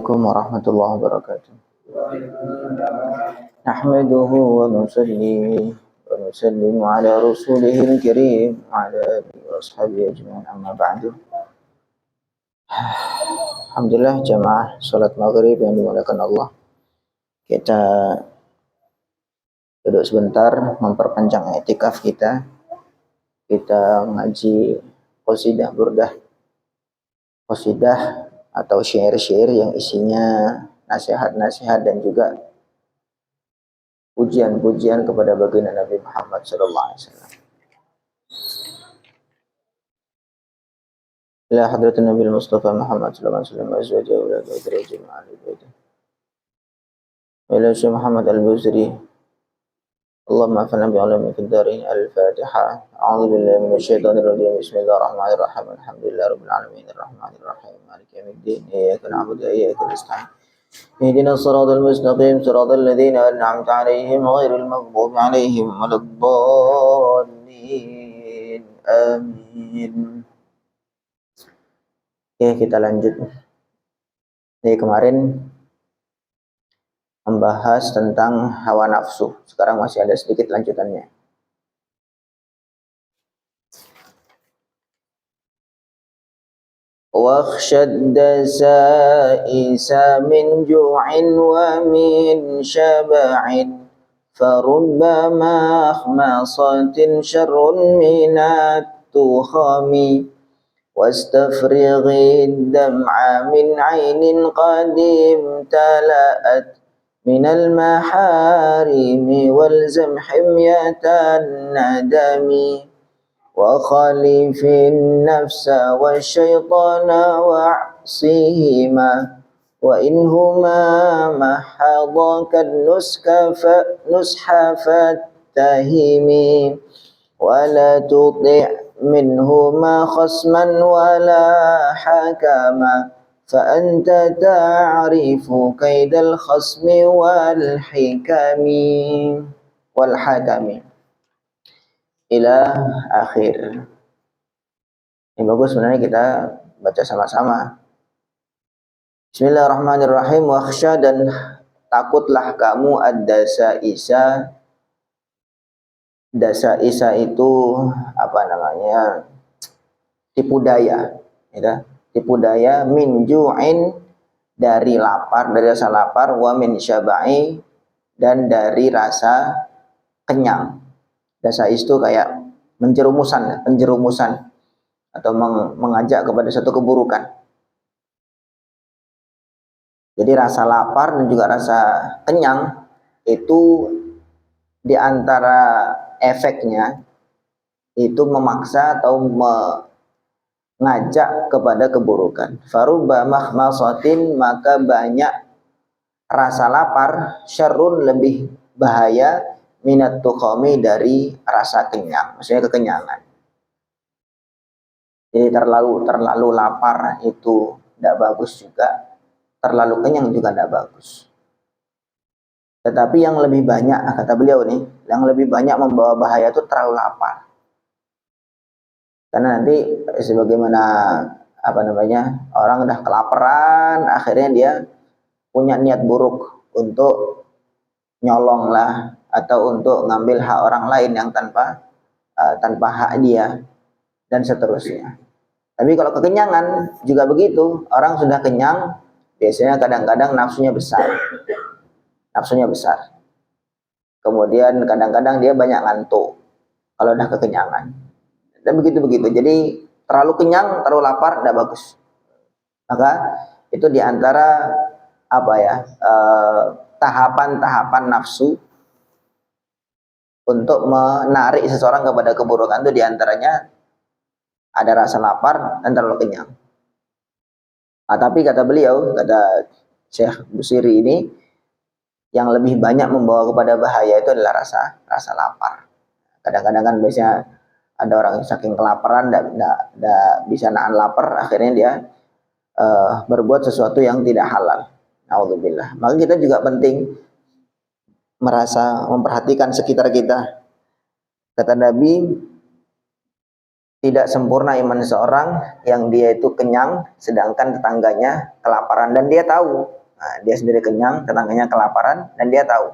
Assalamualaikum warahmatullahi wabarakatuh. Nahmaduhu wa nusallimu ala rasulihil karim wa ala alihi wa ashabihi ajma'in, amma ba'du. Alhamdulillah jamaah salat maghrib yang dimuliakan Allah. Kita duduk sebentar memperpanjang i'tikaf kita. Kita ngaji qasidah burdah. Qasidah atau syair-syair yang isinya nasihat-nasihat dan juga pujian-pujian kepada baginda Nabi Muhammad sallallahu alaihi wasallam. Ila hadratin Nabi Mustafa Muhammad sallallahu alaihi wasallam azwaja wa dzurriyyati wa ali baiti. Ila Syekh Muhammad Al-Buzri. Allahumma fa'alna bi'ulumi fid darin. Al-Fatihah. A'udzu billahi minasyaitonir rajim. Bismillahirrahmanirrahim. Alhamdulillahi rabbil alamin arrahmanir rahim maliki yaumiddin. Iyyaka na'budu wa iyyaka nasta'in. اهدنا الصراط المستقيم صراط الذين أنعمت عليهم غير المغضوب عليهم ولا الضالين آمين. Oke, kita lanjut. Jadi kemarin membahas tentang hawa nafsu. Sekarang masih ada sedikit lanjutannya. واخشى الدسائس من جوع ومن شبع فربما أخماصة شر من التخم واستفرغ الدمع من عين قد امتلأت من المحارم والزم حمية الندم وخالف النفس والشيطان واعصيهما وإنهما محضك النسح فاتهم ولا تطع منهما خصما ولا حكما فأنت تعرف كيد الخصم والحكم ila akhir. Ini bagus sebenarnya kita baca sama-sama. Bismillahirrahmanirrahim. Wakhsha, dan takutlah kamu ad-dasaisa. Dasaisa itu apa namanya? Tipu daya, ya. Tipu daya min ju'in, dari lapar, dari rasa lapar, wa min syaba'i, dan dari rasa kenyang. Dasais itu kayak penjerumusan atau mengajak kepada satu keburukan. Jadi rasa lapar dan juga rasa kenyang itu di antara efeknya itu memaksa atau mengajak kepada keburukan. Farubba mahmasatin, maka banyak rasa lapar, syarrun, lebih bahaya, minat tukhami, dari rasa kenyang, maksudnya kekenyangan. Jadi terlalu lapar itu tidak bagus juga, terlalu kenyang juga tidak bagus. Tetapi yang lebih banyak, kata beliau nih, yang lebih banyak membawa bahaya itu terlalu lapar. Karena nanti sebagaimana orang udah kelaparan, akhirnya dia punya niat buruk untuk nyolong lah, atau untuk ngambil hak orang lain yang tanpa hak dia, dan seterusnya. Tapi kalau kekenyangan juga begitu. Orang sudah kenyang, biasanya kadang-kadang nafsunya besar. Kemudian kadang-kadang dia banyak ngantuk kalau udah kekenyangan. Dan begitu-begitu. Jadi terlalu kenyang, terlalu lapar, tidak bagus. Maka itu diantara tahapan-tahapan nafsu untuk menarik seseorang kepada keburukan. Itu diantaranya ada rasa lapar dan terlalu kenyang. Nah, tapi kata beliau, kata Syekh Busiri ini, yang lebih banyak membawa kepada bahaya itu adalah rasa lapar. Kadang-kadang kan biasanya ada orang yang saking kelaparan tidak bisa nahan lapar, akhirnya dia berbuat sesuatu yang tidak halal. Naudzubillah. Maka kita juga penting merasa memperhatikan sekitar kita. Kata Nabi, tidak sempurna iman seorang yang dia itu kenyang sedangkan tetangganya kelaparan dan dia tahu. Nah, dia sendiri kenyang, tetangganya kelaparan dan dia tahu.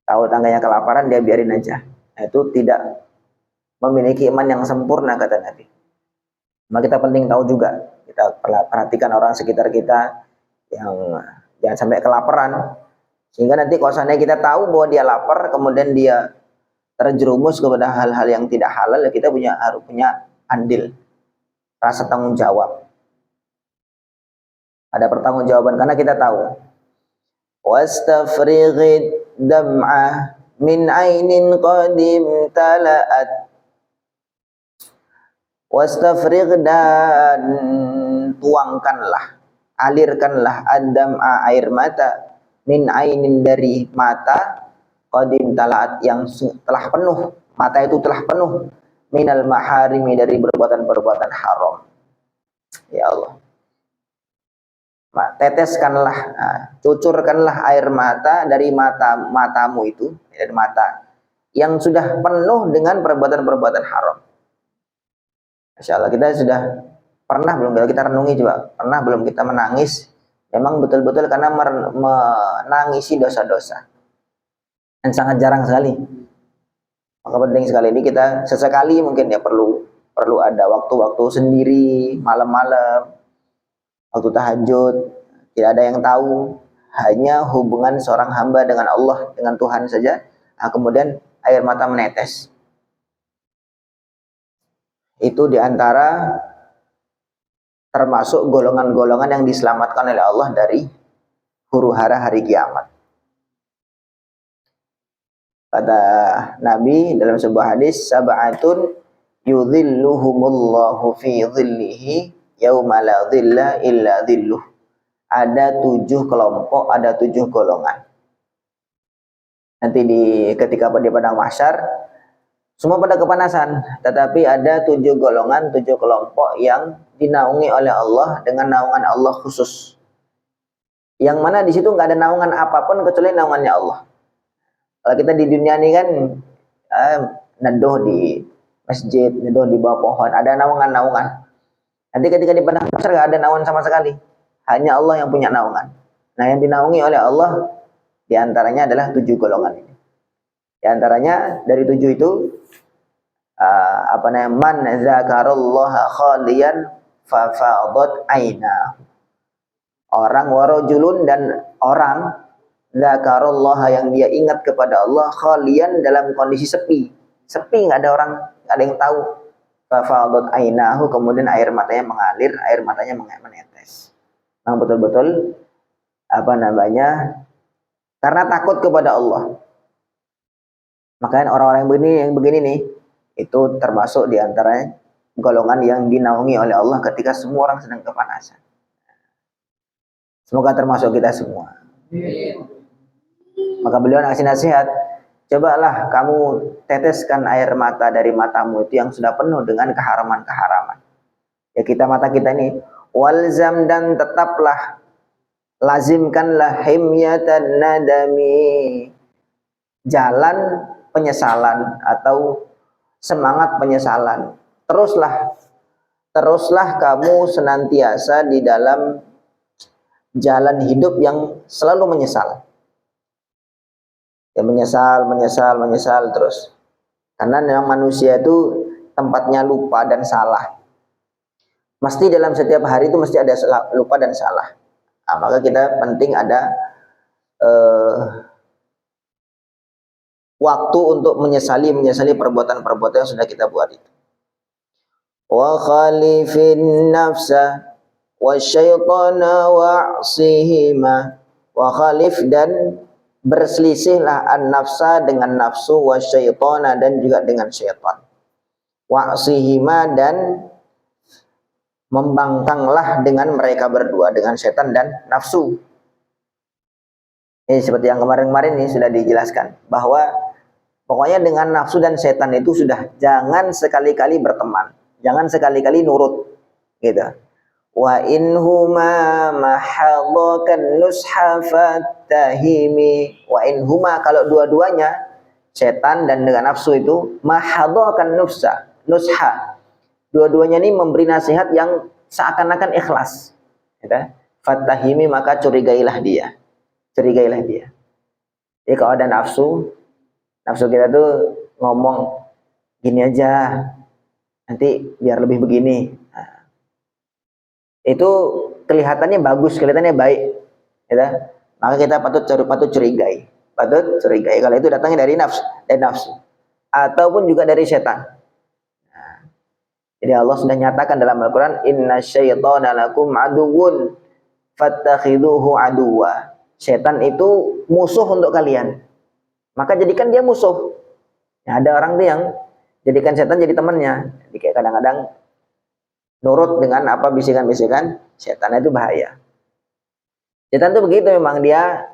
Tahu tetangganya kelaparan, dia biarin aja. Nah, itu tidak memiliki iman yang sempurna kata Nabi. Maka kita penting tahu juga, kita perhatikan orang sekitar kita yang jangan sampai kelaparan. Sehingga nanti kalau seandainya kita tahu bahwa dia lapar, kemudian dia terjerumus kepada hal-hal yang tidak halal, ya kita harus punya andil, rasa tanggung jawab. Ada pertanggungjawaban karena kita tahu. Wastafrighid dam'ah min ainin qadim tala'at. Wastafrigh, dan tuangkanlah, alirkanlah ad-dam'a air mata, min ainin dari mata, qadim talaat yang telah penuh, mata itu telah penuh, minal maharimi dari perbuatan-perbuatan haram. Ya Allah, teteskanlah, cucurkanlah air mata dari matamu itu, dari mata yang sudah penuh dengan perbuatan-perbuatan haram. Masya Allah, kita sudah pernah belum kita renungi coba, pernah belum kita menangis memang betul-betul karena menangisi dosa-dosa. Dan sangat jarang sekali. Maka penting sekali ini kita sesekali mungkin ya perlu ada waktu-waktu sendiri, malam-malam, waktu tahajud, tidak ada yang tahu, hanya hubungan seorang hamba dengan Allah, dengan Tuhan saja. Nah, kemudian air mata menetes. Itu diantara termasuk golongan-golongan yang diselamatkan oleh Allah dari huru-hara hari kiamat. Kata Nabi dalam sebuah hadis, sab'atun yudhilluhumullahu fi dhillihi yauma la dhilla illa dhilluh. Ada 7 kelompok, ada 7 golongan. Nanti ketika di padang mahsyar semua pada kepanasan, tetapi ada 7 golongan, 7 kelompok yang dinaungi oleh Allah dengan naungan Allah khusus. Yang mana di situ nggak ada naungan apapun kecuali naungannya Allah. Kalau kita di dunia ini kan neduh di masjid, neduh di bawah pohon, ada naungan-naungan. Nanti ketika di padang mahsyar nggak ada naungan sama sekali, hanya Allah yang punya naungan. Nah, yang dinaungi oleh Allah diantaranya adalah 7 golongan ini. Diantaranya dari 7 itu man zakarallaha khaliyan fa fadat aina. Orang warajulun, dan orang zakarallaha yang dia ingat kepada Allah khalian dalam kondisi sepi, nggak ada orang, nggak ada yang tahu. Fafadat ainahu, kemudian air matanya mengalir, air matanya menetes. Nah, betul-betul karena takut kepada Allah. Makanya orang-orang yang begini nih, itu termasuk diantara golongan yang dinaungi oleh Allah ketika semua orang sedang kepanasan. Semoga termasuk kita semua. Maka beliau ngasih nasihat, cobalah kamu teteskan air mata dari matamu itu yang sudah penuh dengan keharaman-keharaman. Ya, mata kita ini, walzam, dan tetaplah, lazimkanlah himyatan nadami, jalan penyesalan atau semangat penyesalan. Teruslah kamu senantiasa di dalam jalan hidup yang selalu menyesal. Ya, menyesal terus. Karena memang manusia itu tempatnya lupa dan salah. Mesti dalam setiap hari itu mesti ada lupa dan salah. Nah, maka kita penting ada waktu untuk menyesali perbuatan-perbuatan yang sudah kita buat itu. Wa khalifin nafsa wa syaitana wa'sihima. Wa khalif, dan berselisihlah an-nafsa dengan nafsu, wa syaitana, dan juga dengan syaitan. Wa'sihima, dan membangkanglah dengan mereka berdua, dengan syaitan dan nafsu. Ini seperti yang kemarin-kemarin ini sudah dijelaskan, bahwa pokoknya dengan nafsu dan syaitan itu sudah jangan sekali-kali berteman, jangan sekali-kali nurut, gitu. Wa inhuma mahadhakan nusha fatahimi. Wa inhuma, kalau dua-duanya, setan dan dengan nafsu itu, mahadhakan nusha, Dua-duanya ini memberi nasihat yang seakan-akan ikhlas. Ya. Fattahimi, maka curigailah dia. Curigailah dia. Jadi kalau ada nafsu kita tuh ngomong gini aja, nanti biar lebih begini. Nah, itu kelihatannya bagus, kelihatannya baik. Ya. Maka kita patut curigai. Patut curigai kalau itu datangnya dari nafsu. Ataupun juga dari setan. Jadi Allah sudah nyatakan dalam Al-Quran, inna syaitana lakum aduwwun fattakhiduhu aduwa. Setan itu musuh untuk kalian, maka jadikan dia musuh. Ya, ada orang tuh yang jadikan setan jadi temannya. Jadi kayak kadang-kadang nurut dengan apa bisikan-bisikan setan, itu bahaya. Setan tuh begitu, memang dia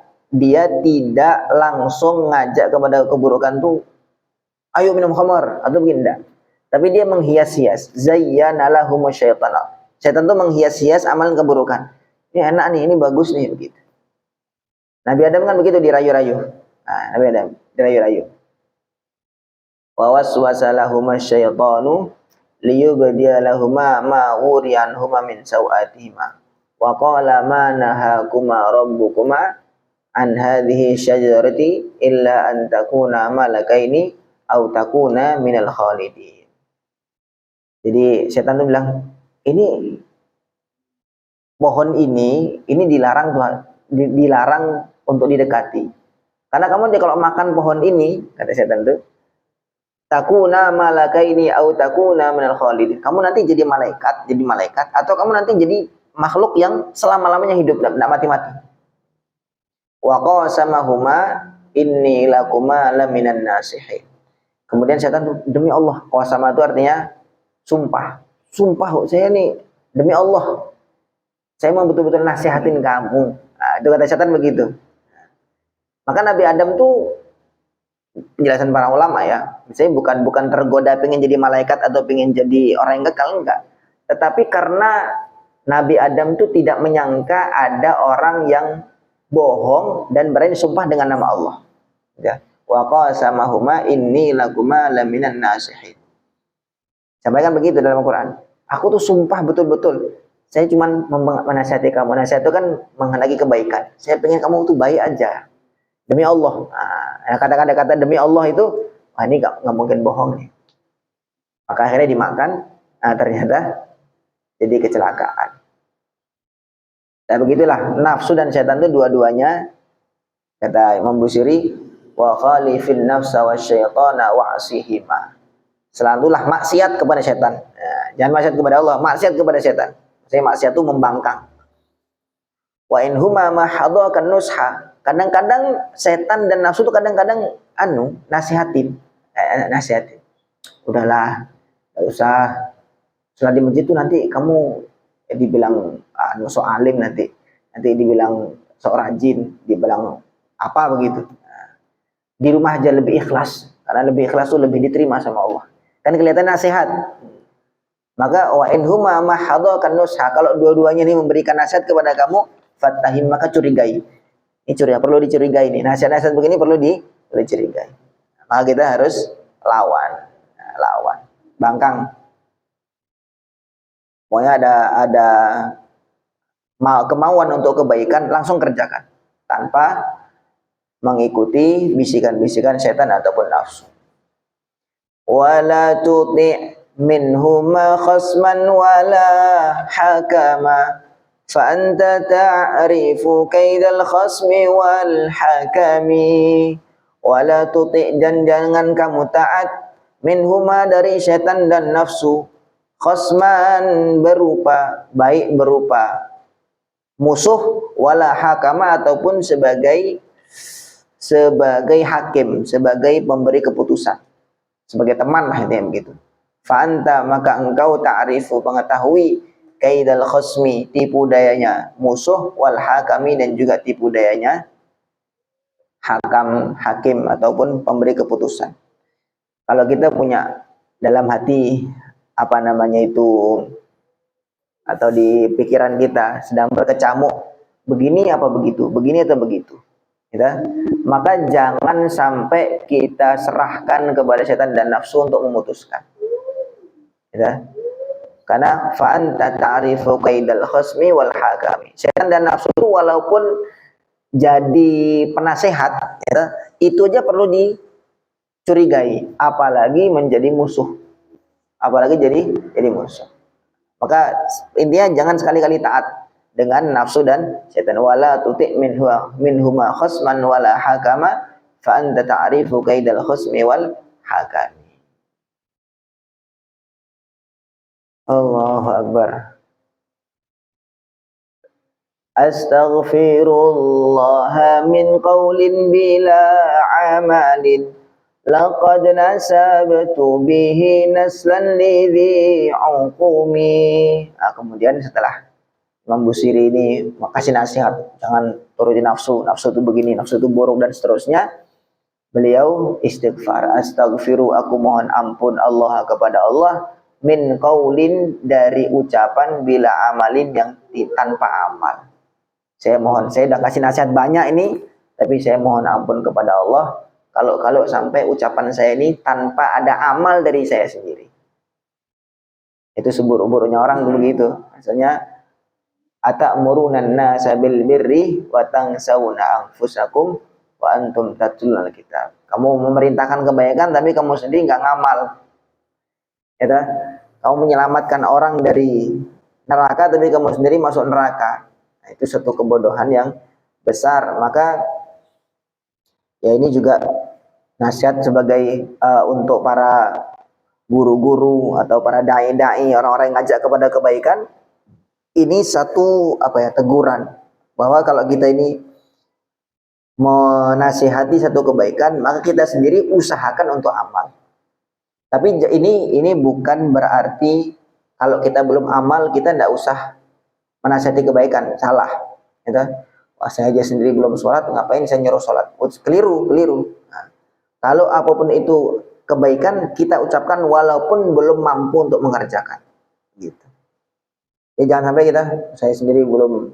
tidak langsung ngajak kepada keburukan tuh, ayo minum khamar atau begini, enggak. Tapi dia menghias-hias. Zayyana lahumu syaitana. Setan itu menghias-hias amalan keburukan. Ini enak nih, ini bagus nih, begitu. Nabi Adam kan begitu, dirayu-rayu. Nah, Nabi Adam dirayu-rayu. Wa waswasa lahuma syaitanu liyubdiya lahuma ma uriyanhuma min sawatihima. Wa qala ma nahakuma rabbukuma an hadhihi syajarati illa an takuna malakaini aw takuna minal khalidin. Jadi setan itu bilang, ini pohon ini dilarang Tuhan, dilarang untuk didekati. Karena kamu kalau makan pohon ini, kata setan itu, takuna malakaini au takuna minal khalidin. Kamu nanti jadi malaikat, atau kamu nanti jadi makhluk yang selama-lamanya hidup, tidak mati-mati. Wa qasamahuma inni lakuma laminan nasihin. Kemudian setan itu, demi Allah, qasama itu artinya sumpah saya ini demi Allah saya mau betul-betul nasihatin kamu. Nah, itu kata setan begitu. Maka Nabi Adam tuh, penjelasan para ulama ya, misalnya bukan tergoda pengen jadi malaikat atau pengen jadi orang yang kekal, enggak. Tetapi karena Nabi Adam tuh tidak menyangka ada orang yang bohong dan berani sumpah dengan nama Allah. Ya. Wa qasamahuma inni lakuma laminan nasihin. Sampaikan begitu dalam Al-Quran. Aku tuh sumpah betul-betul. Saya cuma menasihati kamu. Nasihat itu kan menghendaki kebaikan. Saya pengen kamu tuh baik aja. Demi Allah. Nah, kata-kata demi Allah itu, wah ini gak mungkin bohong nih. Maka akhirnya dimakan. Nah, ternyata jadi kecelakaan. Nah begitulah. Nafsu dan setan itu dua-duanya, kata Imam Busiri, wa khalifin nafsa wa syaitana wa'asihima. Selalulah maksiat kepada setan. Nah, jangan maksiat kepada Allah, maksiat kepada setan. Maksudnya maksiat itu membangkang. Wa in huma mahadhakan nusha. Kadang-kadang setan dan nafsu itu kadang-kadang nasihatin. Udahlah, enggak usah. Setelah di masjid itu nanti kamu dibilang sok alim, nanti dibilang sok rajin, dibilang apa begitu. Nah, di rumah aja lebih ikhlas, karena lebih ikhlas itu lebih diterima sama Allah. Kan kelihatan nasihat. Maka wa in huma mahadhakan nusha, kalau dua-duanya ini memberikan nasihat kepada kamu, fattahim, maka curigai. Ini perlu dicurigai nih. Nasihat-nasihat begini perlu dicurigai. Maka kita harus lawan. Bangkang. Pokoknya ada kemauan untuk kebaikan, langsung kerjakan tanpa mengikuti bisikan-bisikan setan ataupun nafsu. Wala tuti' minhuma khasman wala hakama fa anta ta'rifu kaidal khasmi wal hakami. Wala tuti', dan jangan kamu taat, minhuma, dari setan dan nafsu, khasman, berupa musuh, wala hakama, ataupun sebagai hakim, sebagai pemberi keputusan, sebagai teman lah intinya begitu. Fa'anta, maka engkau ta'rifu, mengetahui, kaidal khasmi, tipu dayanya musuh, wal hakami, dan juga tipu dayanya hakim ataupun pemberi keputusan. Kalau kita punya dalam hati atau di pikiran kita sedang berkecamuk, begini apa begitu, begini atau begitu, ya, maka jangan sampai kita serahkan kepada setan dan nafsu untuk memutuskan. Ya. Karena fa anta ta'rifu kaidal khasmi wal hakami. Setan dan nafsu itu walaupun jadi penasehat ya, itu aja perlu dicurigai, apalagi menjadi musuh. Apalagi jadi musuh. Maka intinya jangan sekali-kali taat dengan nafsu dan setan. Wala tuti' minhuma khasman wala hakama fa anta ta'rifu kaidal khasmi wal hakami. Allahu Akbar. Astaghfirullah min qawlin bila amalin laqad nasabtu bihi naslan lidhi uqumi. Nah, kemudian setelah Imam Busiri ini makasih nasihat, jangan turuti nafsu, nafsu itu begini, nafsu itu buruk dan seterusnya. Beliau istighfar, astaghfiru, aku mohon ampun Allah kepada Allah, min qaulin, dari ucapan, bila amalin, yang tanpa amal. Saya mohon, saya udah kasih nasihat banyak ini, tapi saya mohon ampun kepada Allah kalau sampai ucapan saya ini tanpa ada amal dari saya sendiri. Itu seburuk-buruknya orang tuh begitu. Maksudnya atamuruna an-nasa bil birri wa tansawna anfusakum wa antum tatlul kitab. Kamu memerintahkan kebaikan tapi kamu sendiri nggak ngamal. Ya, kamu menyelamatkan orang dari neraka tapi kamu sendiri masuk neraka. Nah, itu satu kebodohan yang besar. Maka ya ini juga nasihat sebagai untuk para guru-guru atau para dai-dai, orang-orang yang ngajak kepada kebaikan. Ini satu teguran bahwa kalau kita ini menasihati satu kebaikan, maka kita sendiri usahakan untuk amal. Tapi ini bukan berarti kalau kita belum amal kita tidak usah menasihati kebaikan, salah. Gitu. Wah, saya aja sendiri belum sholat, ngapain saya nyuruh sholat? Keliru. Nah, kalau apapun itu kebaikan kita ucapkan walaupun belum mampu untuk mengerjakan. Gitu. Jadi jangan sampai saya sendiri belum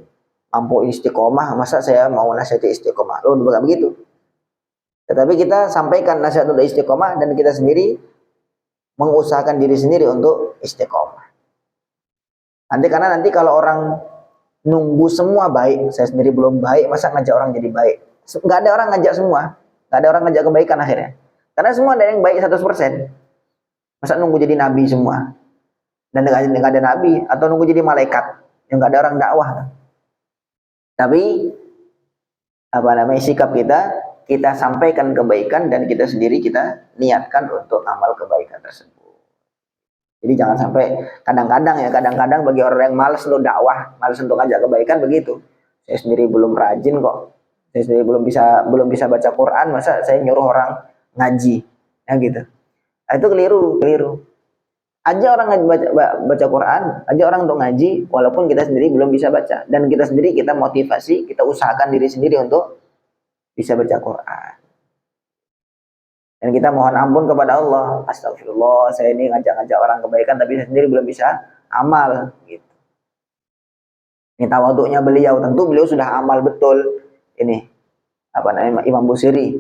mampu istiqomah, masa saya mau nasihati istiqomah? Loh, bukan begitu. Tetapi kita sampaikan nasihat untuk istiqomah dan kita sendiri mengusahakan diri sendiri untuk istiqomah. Nanti kalau orang nunggu semua baik, saya sendiri belum baik, masa ngajak orang jadi baik? Nggak ada orang ngajak semua, nggak ada orang ngajak kebaikan akhirnya. Karena semua ada yang baik 100%. Masa nunggu jadi nabi semua? Dan nggak ada nabi, atau nunggu jadi malaikat yang nggak ada orang dakwah. Tapi sikap kita sampaikan kebaikan dan kita sendiri kita niatkan untuk amal kebaikan tersebut. Jadi jangan sampai kadang-kadang bagi orang yang malas untuk dakwah, malas untuk ngajak kebaikan begitu. Saya sendiri belum rajin kok. Saya sendiri belum bisa baca Quran, masa saya nyuruh orang ngaji. Ya gitu. Nah, itu keliru. Aja orang baca Quran, aja orang untuk ngaji walaupun kita sendiri belum bisa baca, dan kita sendiri kita motivasi, kita usahakan diri sendiri untuk bisa baca Quran. Dan kita mohon ampun kepada Allah. Astagfirullah, saya ini ngajak-ngajak orang kebaikan tapi saya sendiri belum bisa amal gitu. Ini tawaduknya beliau, tentu beliau sudah amal betul. Ini Imam Busiri.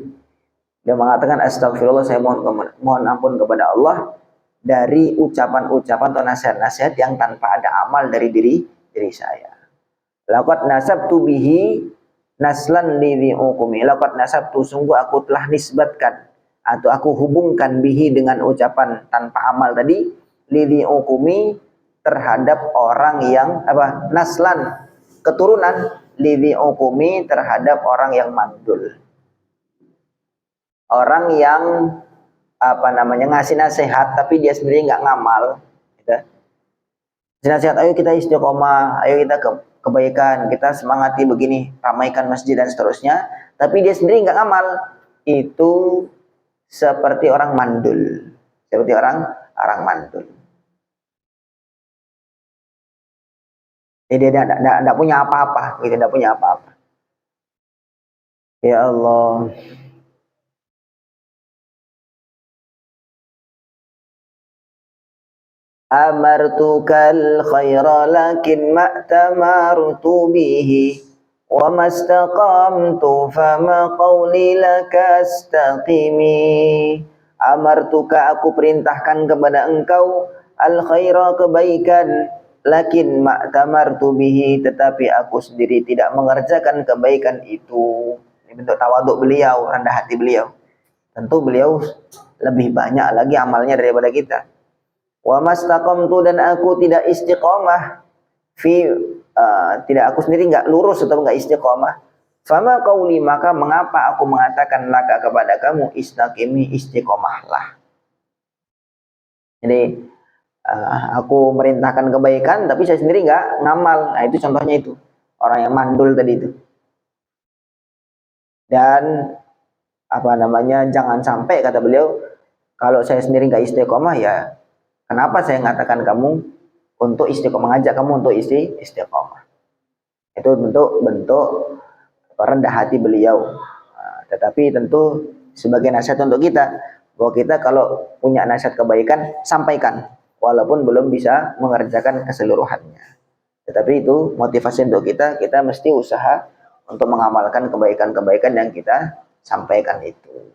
Dia mengatakan astagfirullah, saya mohon ampun kepada Allah dari ucapan-ucapan atau nasihat-nasihat yang tanpa ada amal dari diri saya. Laqad nasabtu bihi naslan lidhi uqumi. Laqad nasabtu, sungguh aku telah nisbatkan atau aku hubungkan bihi dengan ucapan tanpa amal tadi, lidhi uqumi, terhadap orang yang naslan, keturunan, lidhi uqumi, terhadap orang yang mandul. Orang yang ngasih nasihat tapi dia sendiri nggak ngamal, gitu. Nasihat, ayo kita istiqomah, ayo kita kebaikan, kita semangati begini, ramaikan masjid dan seterusnya, tapi dia sendiri nggak ngamal, itu seperti orang mandul, seperti orang mandul. Jadi dia tidak punya apa-apa, gitu, tidak punya apa-apa. Ya Allah. Amartukal khaira lakin ma'tamartu bihi wa mastaqamtu fama qawli lakastaqimi. Amartuka, aku perintahkan kepada engkau, al khaira kebaikan, lakin ma'tamartu bihi tetapi aku sendiri tidak mengerjakan kebaikan itu. Ini bentuk tawaduk beliau, rendah hati beliau. Tentu beliau lebih banyak lagi amalnya daripada kita. Wa mastaqamtu dan aku tidak istiqomah fi tidak aku sendiri enggak lurus atau enggak istiqomah. Fama qauli maka mengapa aku mengatakan laka kepada kamu istaqimi istiqomahlah. Jadi aku merintahkan kebaikan tapi saya sendiri enggak ngamal. Nah, itu contohnya itu. Orang yang mandul tadi itu. Dan apa namanya? Jangan sampai kata beliau kalau saya sendiri enggak istiqomah ya kenapa saya mengatakan kamu untuk istiqomah, mengajak kamu untuk istiqomah. Itu bentuk rendah hati beliau. Tetapi tentu sebagai nasihat untuk kita, bahwa kita kalau punya nasihat kebaikan sampaikan walaupun belum bisa mengerjakan keseluruhannya. Tetapi itu motivasi untuk kita mesti usaha untuk mengamalkan kebaikan-kebaikan yang kita sampaikan itu.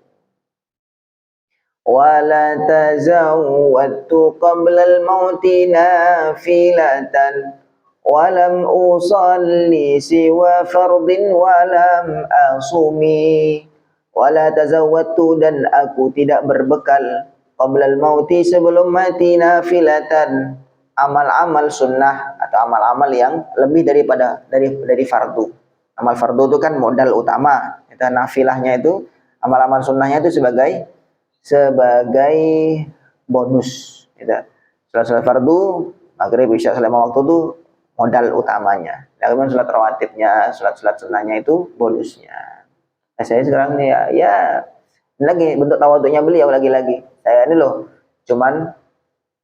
Wala tazawwadtu qabla al-mauti nafilatan walam usalli siwa fardin walam asumi. Wala tazawwadtu dan aku tidak berbekal qabla al-mauti sebelum mati nafilatan amal-amal sunnah atau amal-amal yang lebih daripada dari fardu. Amal fardu itu kan modal utama, itu nafilahnya itu amal-amal sunnahnya itu sebagai bonus gitu. Salat fardu maghrib isya selama waktu itu modal utamanya. Kemudian salat rawatibnya, salat sunnahnya itu bonusnya. Nah, saya sekarang nih ya lagi bentuk tawaduknya beliau lagi-lagi. Saya ini loh cuman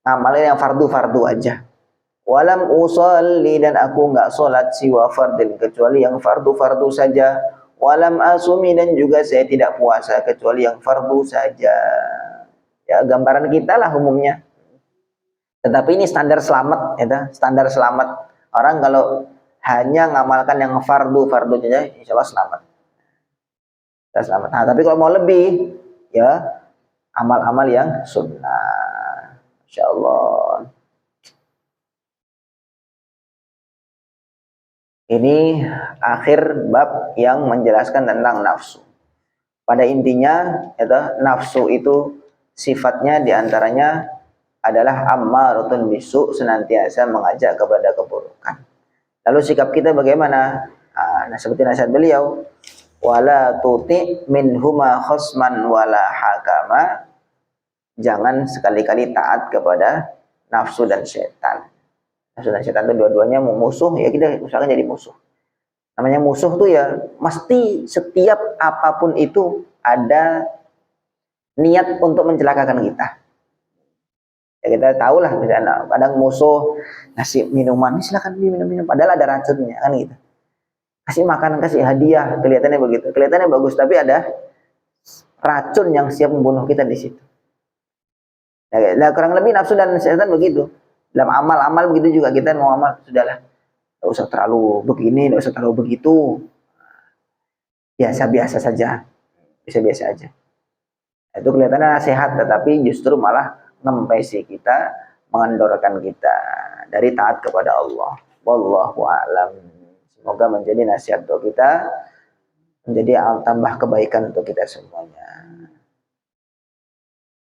ngamalin yang fardu aja. Walam usalli dan aku enggak salat siwa fardin kecuali yang fardu saja. Walam asumi dan juga saya tidak puasa kecuali yang fardu saja. Ya gambaran kita lah umumnya. Tetapi ini standar selamat, ya, standar selamat. Orang kalau hanya ngamalkan yang fardu saja, insya Allah selamat. Selamat. Nah, tapi kalau mau lebih, ya amal-amal yang sunnah. Insya Allah. Ini akhir bab yang menjelaskan tentang nafsu. Pada intinya, nafsu itu sifatnya diantaranya adalah ammaratun bisu, senantiasa mengajak kepada keburukan. Lalu sikap kita bagaimana? Nah, seperti nasihat beliau, wala tuti minhuma khosman wala hakama. Jangan sekali-kali taat kepada nafsu dan setan. Nafsu dan setan itu dua-duanya musuh, ya kita usahakan jadi musuh. Namanya musuh tuh ya mesti setiap apapun itu ada niat untuk mencelakakan kita. Ya kita tahu lah misalnya kadang musuh ngasih minuman, silakan minum, padahal ada racunnya kan gitu. Kasih makanan, kasih hadiah, kelihatannya begitu, kelihatannya bagus tapi ada racun yang siap membunuh kita di situ. Nah, kurang lebih nafsu dan setan begitu. Dalam amal-amal begitu juga kita mau amal sudahlah. Tidak usah terlalu begini, tidak usah terlalu begitu. Biasa-biasa saja. Biasa-biasa aja. Itu kelihatannya sehat, tetapi justru malah ngempesi kita, mengendorkan kita dari taat kepada Allah. Wallahu a'lam. Semoga menjadi nasihat untuk kita, menjadi tambah kebaikan untuk kita semuanya.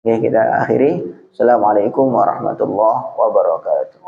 Oke, kita akhiri. Assalamualaikum warahmatullahi wabarakatuh.